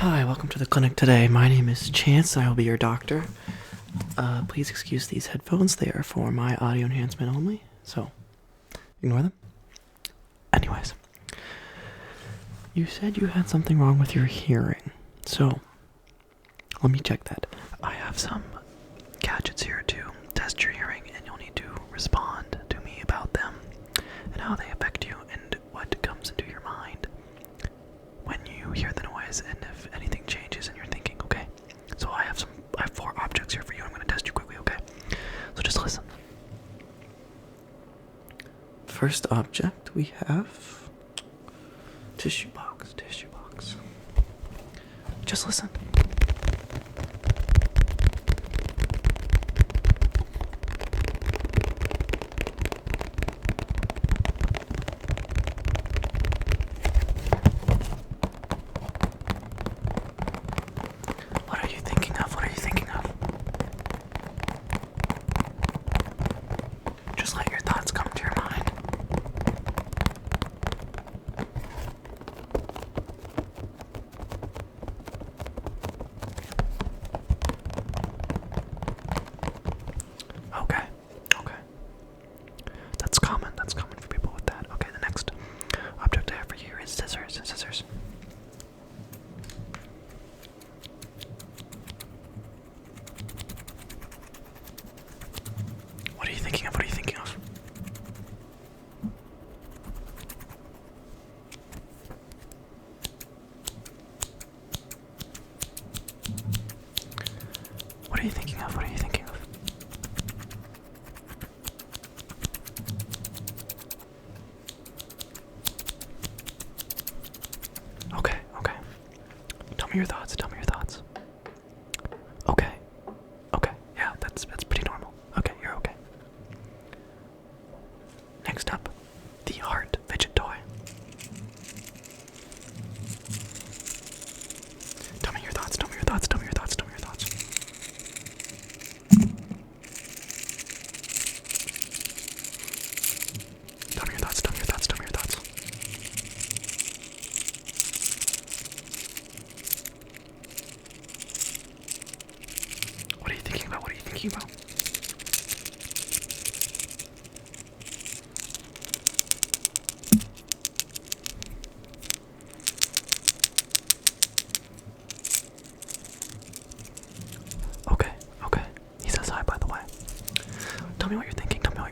Hi, welcome to the clinic today. My name is Chance, and I will be your doctor. Please excuse these headphones. They are for my audio enhancement only, so ignore them. Anyways, you said you had something wrong with your hearing, so let me check that. I have some gadgets here to test your hearing, and you'll need to respond to me about them and how they affect you and what comes into your mind when you hear the noise and if anything changes in your thinking, okay? So I have 4 objects here for you. I'm going to test you quickly, okay? So just listen. First object we have tissue box. Just listen. What are you thinking of? Just let your thoughts come to your mind. Okay. That's common for people with that. Okay, the next object I have for you is scissors. What are you thinking of? Okay. Tell me your thoughts. Okay. Yeah, that's pretty normal. Okay, you're okay. Next up, the heart fidget toy. Tell me your thoughts. Tell me your thoughts. What are you thinking about? Okay. He says hi, by the way. Tell me what you're thinking. Come on.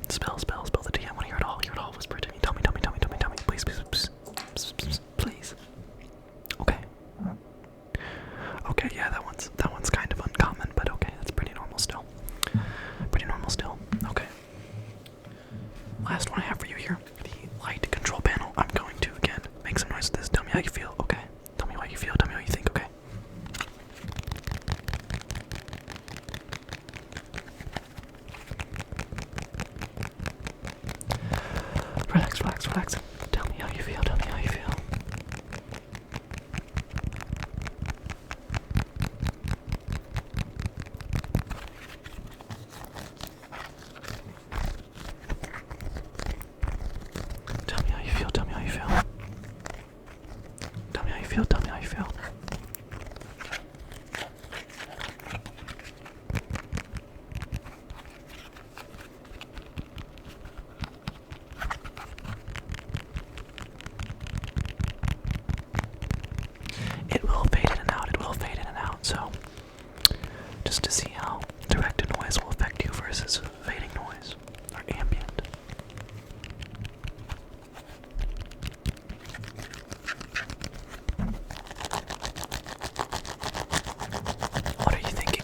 Spill the tea. I want to hear it all. Whisper to me. Tell me. Please. Please. Okay, yeah, that one's kind of uncommon, but okay, that's pretty normal still. Okay. Last one I have for you here, the light control panel. I'm going to, again, make some noise with this. Tell me how you feel, okay? Tell me what you feel, tell me what you think, okay? Relax. Tell me how you feel. Tell me how you feel. It will fade in and out, so just to see how direct a noise will affect you versus fading noise or ambient. What are you thinking?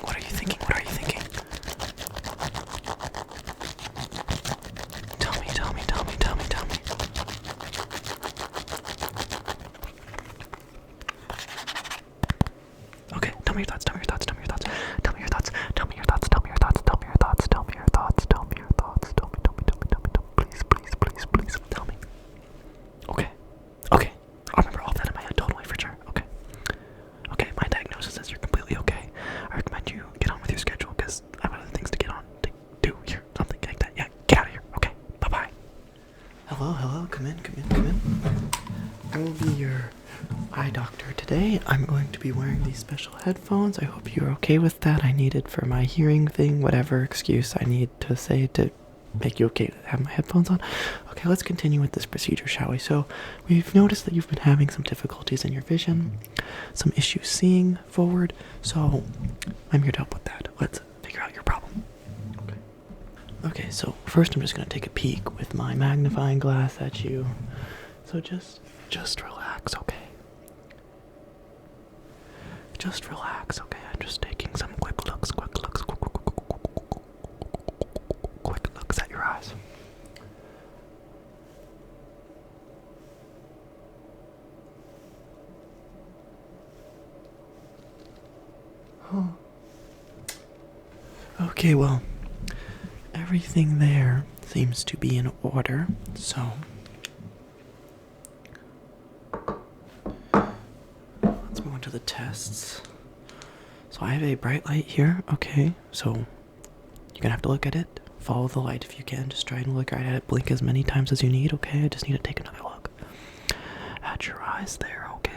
Tell me. Okay, tell me your thoughts. Please. Tell me. Okay. I'll remember all that in my head, totally, for sure. Okay, my diagnosis is you're completely okay. I recommend you get on with your schedule, because I have other things to get on to do here. Something like that. Yeah, get out of here. Okay, bye-bye. Hello, come in. I will be your your eye doctor today. I'm going to be wearing these special headphones. I hope you're okay with that. I need it for my hearing thing, whatever excuse I need to say to make you okay to have my headphones on. Okay, let's continue with this procedure, shall we? So, we've noticed that you've been having some difficulties in your vision, some issues seeing forward, so I'm here to help with that. Let's figure out your problem. Okay, so first I'm just going to take a peek with my magnifying glass at you. So just relax, okay? Just relax, okay? I'm just taking some quick looks at your eyes. Oh. Okay, well, everything there seems to be in order, so let's move on to the tests. So I have a bright light here, okay, so you're gonna have to look at it, follow the light if you can, just try and look right at it, blink as many times as you need, okay? I just need to take another look at your eyes there, okay?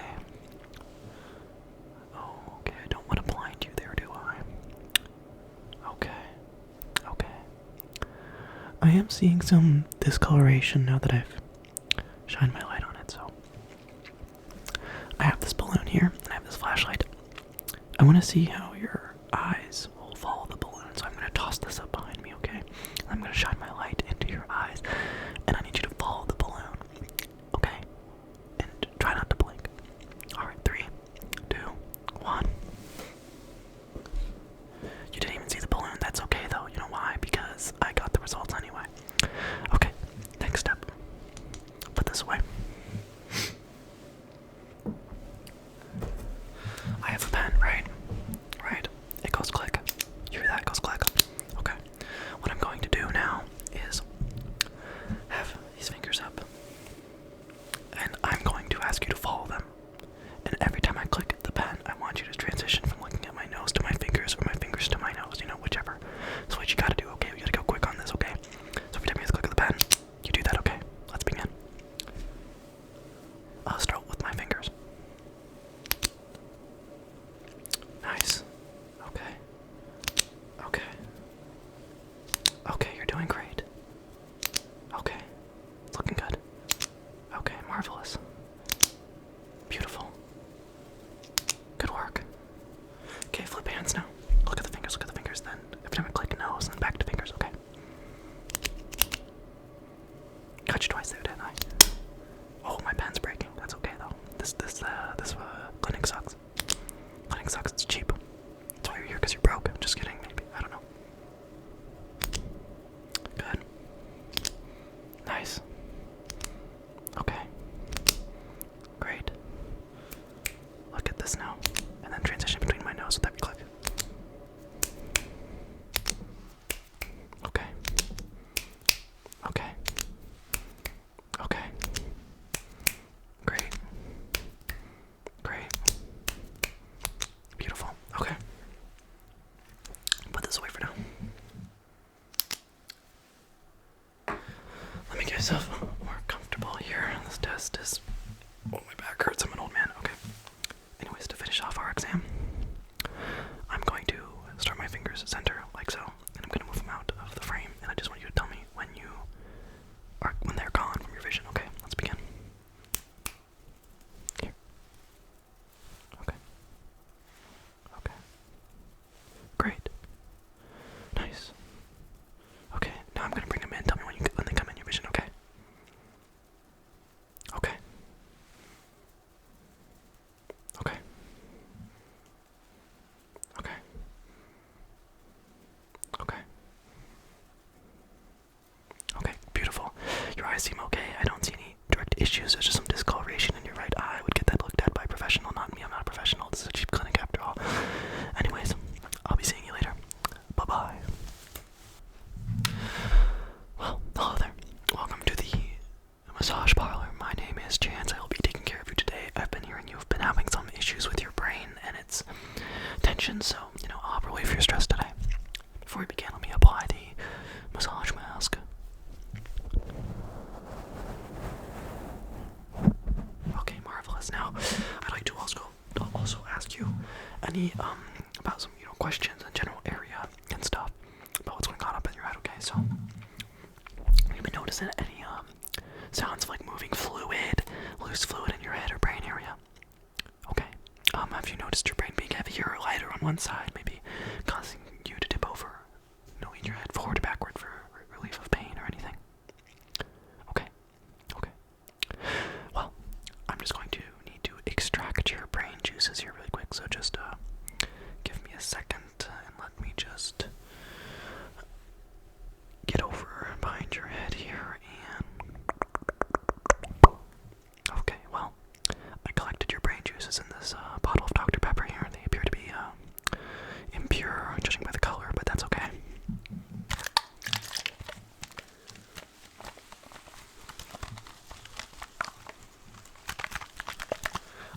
Oh, okay, I don't want to blind you there, do I? Okay. I am seeing some discoloration now that I've shined my light on it, so I have this balloon here, and I have this flashlight. I want to see how your eyes will follow the balloon, so I'm going to toss this up behind me, okay? And I'm going to shine my light into your eyes, and I need you to follow the balloon, okay? And try not to blink. Alright, 3, 2, 1. You didn't even see the balloon. That's okay, though. You know why? Because I got the results anyway. Okay, next step. Put this away. I have a pen, right? Right. It goes click. You hear that? It goes click. Okay. What I'm going to do now is have these fingers up. And I'm going to ask you to follow them. And every time I click the pen, I want you to transition from looking at my nose to my fingers, or my fingers to my nose, you know, whichever. That's what you gotta do, okay? We gotta go quick on this, okay? So every time you click the pen, you do that, okay? Let's begin. I'll start with my fingers. Nice. Okay. Okay, you're doing great. Okay. It's looking good. Okay, marvelous. Beautiful. Good work. Okay, flip hands now. Look at the fingers, then every time I click nose, then back to fingers, okay? Got you twice there, didn't I? Oh, my pen's breaking. That's okay though. This clinic sucks. Clinic sucks, it's cheap. That's why you're here, because you're broke. Just kidding, maybe. I don't know. Good. Nice. Okay. Great. Look at this now. And then transition between my nose with every click. Okay. Great. Beautiful. Okay. Put this away for now. Let me get myself more comfortable here. This test is... Oh, my back hurts. I'm an old man. Okay. Anyways, to finish off our exam, I'm going to start my fingers center like so, and I'm going to move them out of the frame, and I just want you to tell me when they're gone from your vision. Okay, let's begin. Here. Okay. Great. Nice. Okay, now I'm going to bring them in. Tell me when they come in your vision, okay? Okay. Beautiful. Your eyes seem okay. I don't see any direct issues. There's just some discoloration in your right eye. I would get that looked at by a professional, not me. I'm not a professional. This is a cheap clinic after all. Anyways, I'll be seeing you later. Bye-bye. Well, hello there. Welcome to the massage parlor. My name is Chance. I will be taking care of you today. I've been hearing you've been having some issues with your brain and its tension, so, I'll help relieve your stress today. Before we begin, let me apply the massage mask. Okay, marvelous. Now, now, I'd like to also ask you any about some questions in general area and stuff about what's going on up in your head. Okay, so have you been noticing any sounds like moving fluid, loose fluid in your head or brain area? Okay. Have you noticed your brain being heavier or lighter on one side, maybe causing you to tip over, lean your head forward or backward for relief of pain or anything? Okay. Well, I'm just going to need to extract your brain juices here really quick, so just give me a second and let me just get over behind your head here and... Okay, well, I collected your brain juices in this bottle of Dr. Pepper here. They appear to be impure, judging by the color, but that's okay.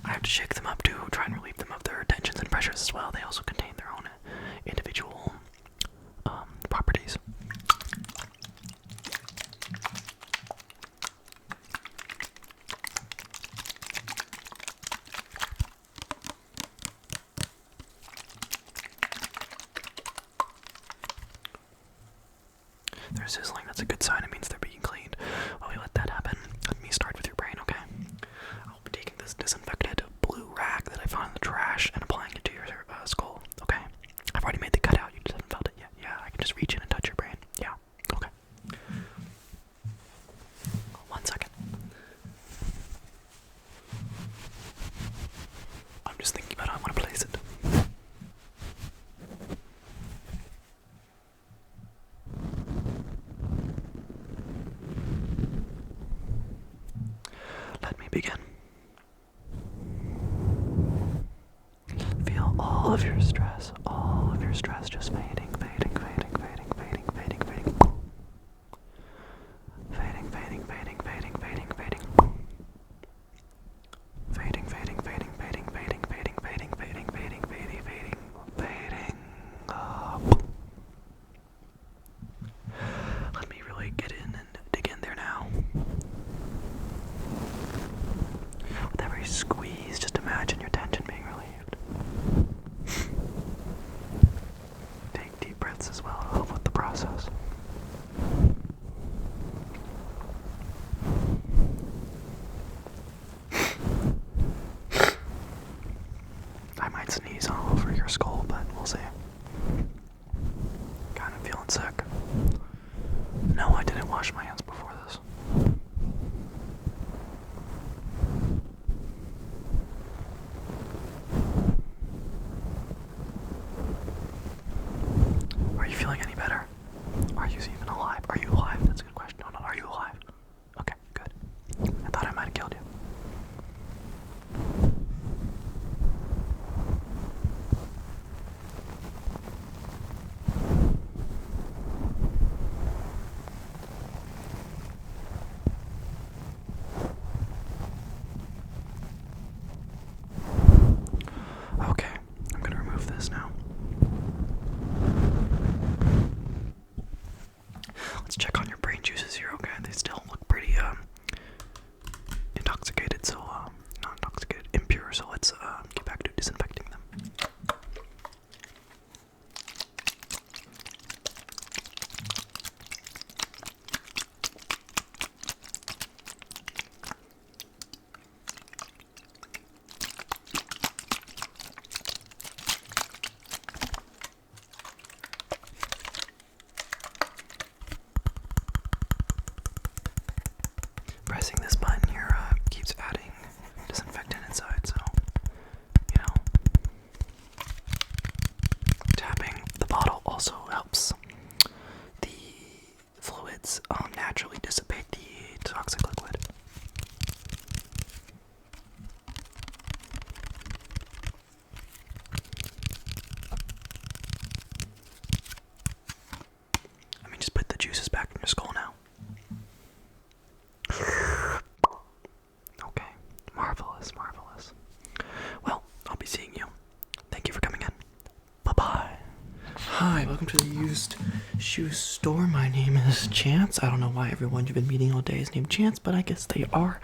I have to shake them up to try and relieve them of their tensions and pressures as well. They also contain their own individual properties. They're sizzling, that's a good sign. It means they're being cleaned. While we let that happen, let me start with your brain, okay? I'll be taking this disinfected blue rag that I found in the trash and applying it to your skull, okay? I've already made the cutout, you just haven't felt it yet. Yeah, I can just reach in and touch your brain. Yeah, okay. 1 second. I'm just thinking about how I want to place it. Let me begin. Feel all of your stress just fading. Let me really get in and dig in there now. With every squeeze, just imagine your tension being relieved. Take deep breaths as well to help with the process. I might sneeze all over your skull, but we'll see. Kind of feeling sick. No, I didn't wash my hands before this. Are you feeling any better? Are you even alive? Are you alive? That's a good question. No, are you alive? Okay, good. I thought I might have killed you. Okay, I'm gonna remove this now. Let's check on your brain juices here, okay? They still look pretty intoxicated, so not intoxicated, impure, so let's get back to disinfecting them. Pressing this button here keeps adding disinfectant inside, so, tapping the bottle also helps the fluids naturally dissipate the toxic liquid. Let me just put the juices back in your skull now. Okay, marvelous. Well, I'll be seeing you. Thank you for coming in. Bye-bye. Hi, welcome to the used shoe store. My name is Chance. I don't know why everyone you've been meeting all day is named Chance, but I guess they are.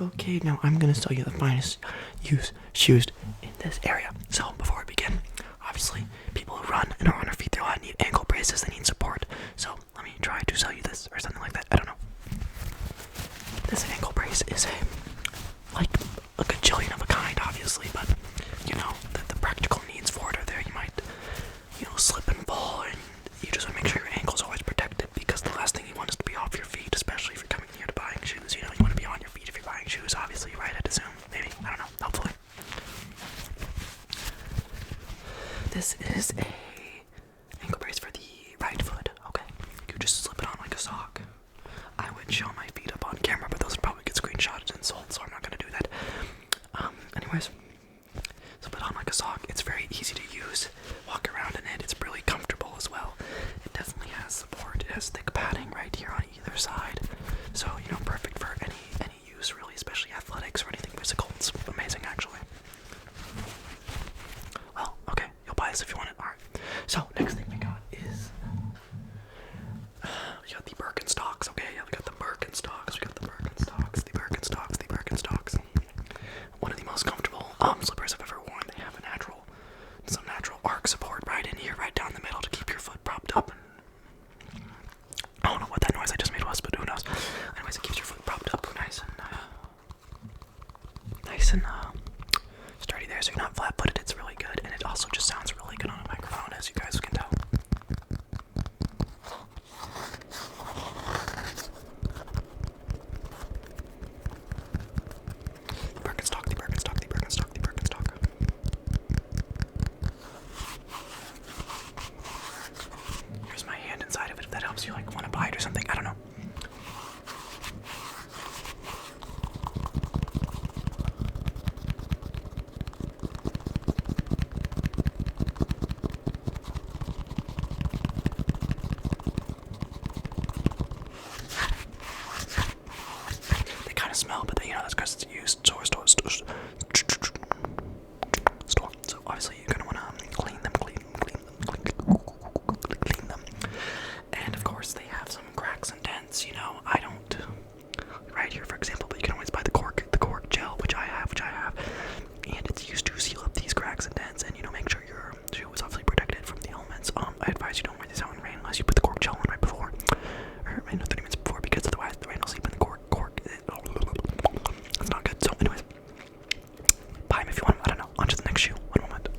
Okay, now I'm gonna sell you the finest used shoes in this area. So before we begin, obviously, people who run and are on their feet, they need ankle braces, they need support. So let me try to sell you this or something like that. I don't know. This ankle brace is like a gajillion of a kind, obviously, but you know, the practical needs for it are there. You might, slip and fall, and you just want to make sure your ankle's always protected, because the last thing you want is to be off your feet, especially if you're coming here to buying shoes. You want to be on your feet if you're buying shoes, obviously, right? I'd assume. Maybe. I don't know. Hopefully. This is a ankle brace for the right foot. Okay. You just slip it on like a sock. I would show my feet up on camera, but those would probably get screenshotted and sold, so I'm not going to do that. Anyways, slip it on like a sock. It's very easy to use. Walk around in it. It's really comfortable as well. It definitely has support. It has thick padding right here on either side. So, perfect for any use, really, especially athletics or anything physical. It's amazing, actually. Well, okay. You'll buy this if you want it. Alright. So, next thing we got is... we got the Birkenstocks, okay? Yeah, we got the Birkenstocks. One of the most comfortable slippers I've ever worn. They have some natural arc support right in here, right down the middle to keep your foot propped up. I don't know what that noise I just made was, but who knows. Anyways, it keeps your foot propped up nice and sturdy there, so you're not flat-footed. It's really good, and it also just sounds really good on a microphone, as you guys can tell. Here's my hand inside of it if that helps you want to buy it or something. I don't know. They kind of smell, but that's because it's used store. So obviously you're gonna want to clean them. And of course they have some cracks and dents. I don't right here, for example, but you can always buy the cork gel, which I have, and it's used to seal up these cracks and dents, and make sure your shoe is obviously protected from the elements. I advise you don't wear these out in rain unless you put the cork gel on right before, or 30 minutes before, because otherwise the rain will seep in the cork. That's not good. So anyways, buy them if you want them. I don't know. On to the next shoe. One moment.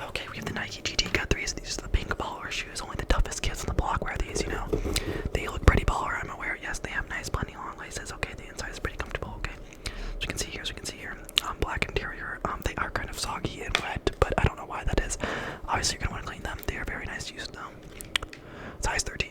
Okay, we have the Nike GT Cut 3s. These are the pink baller shoes. Only the toughest kids on the block wear these, They look pretty baller, I'm aware. Yes, they have nice, plenty long laces. Okay, the inside is pretty comfortable. Okay, as you can see here, black interior. They are kind of soggy and wet, but I don't know why that is. Obviously, you're gonna want to clean them. They are very nice to use, though. Size 13.